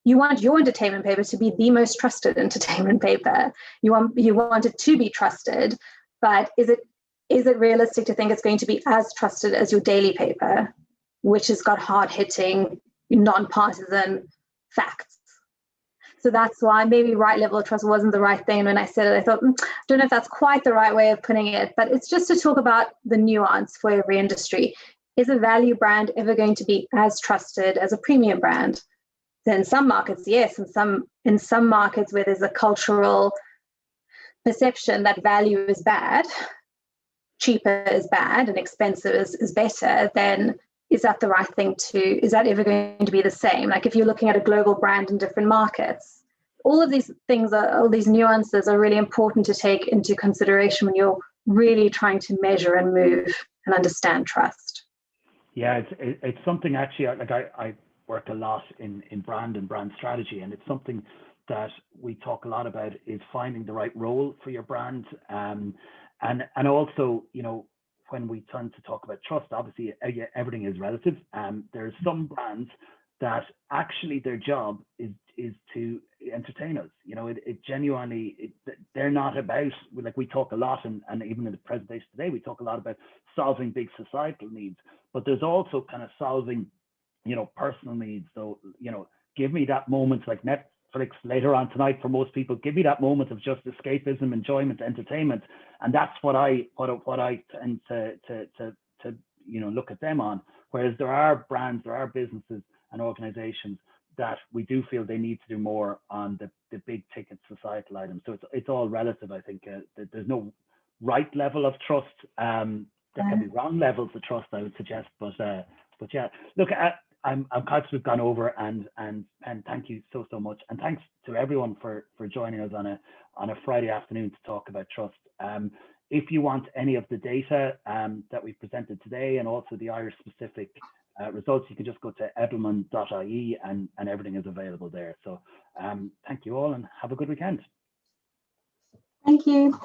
your entertainment paper to be the most trusted entertainment paper. You want it to be trusted, but is it realistic to think it's going to be as trusted as your daily paper, which has got hard-hitting, non-partisan facts? So that's why maybe right level of trust wasn't the right thing. And when I said it, I thought, I don't know if that's quite the right way of putting it, but it's just to talk about the nuance for every industry. Is a value brand ever going to be as trusted as a premium brand? Then in some markets, yes. In some markets where there's a cultural perception that value is bad, cheaper is bad, and expensive is better, then is that the right thing is that ever going to be the same? Like if you're looking at a global brand in different markets, all of these things, all these nuances are really important to take into consideration when you're really trying to measure and move and understand trust. Yeah, it's something actually, like I work a lot in brand and brand strategy, and it's something that we talk a lot about is finding the right role for your brand. And also, when we turn to talk about trust, obviously everything is relative. There's some brands that actually their job is to entertain us. It genuinely, they're not about, like we talk a lot, and even in the presentation today, we talk a lot about solving big societal needs, but there's also kind of solving, personal needs. So, give me that moment, like Netflix later on tonight for most people, give me that moment of just escapism, enjoyment, entertainment. And that's what I tend to look at them on. Whereas there are brands, there are businesses and organizations that we do feel they need to do more on the big ticket societal items. So it's all relative. I think there's no right level of trust. There can be wrong levels of trust, I would suggest. But yeah, look, I'm conscious we've gone over, and thank you so much, and thanks to everyone for joining us on a Friday afternoon to talk about trust. If you want any of the data that we presented today, and also the Irish specific results, you can just go to edelman.ie and everything is available there. So thank you all and have a good weekend. Thank you.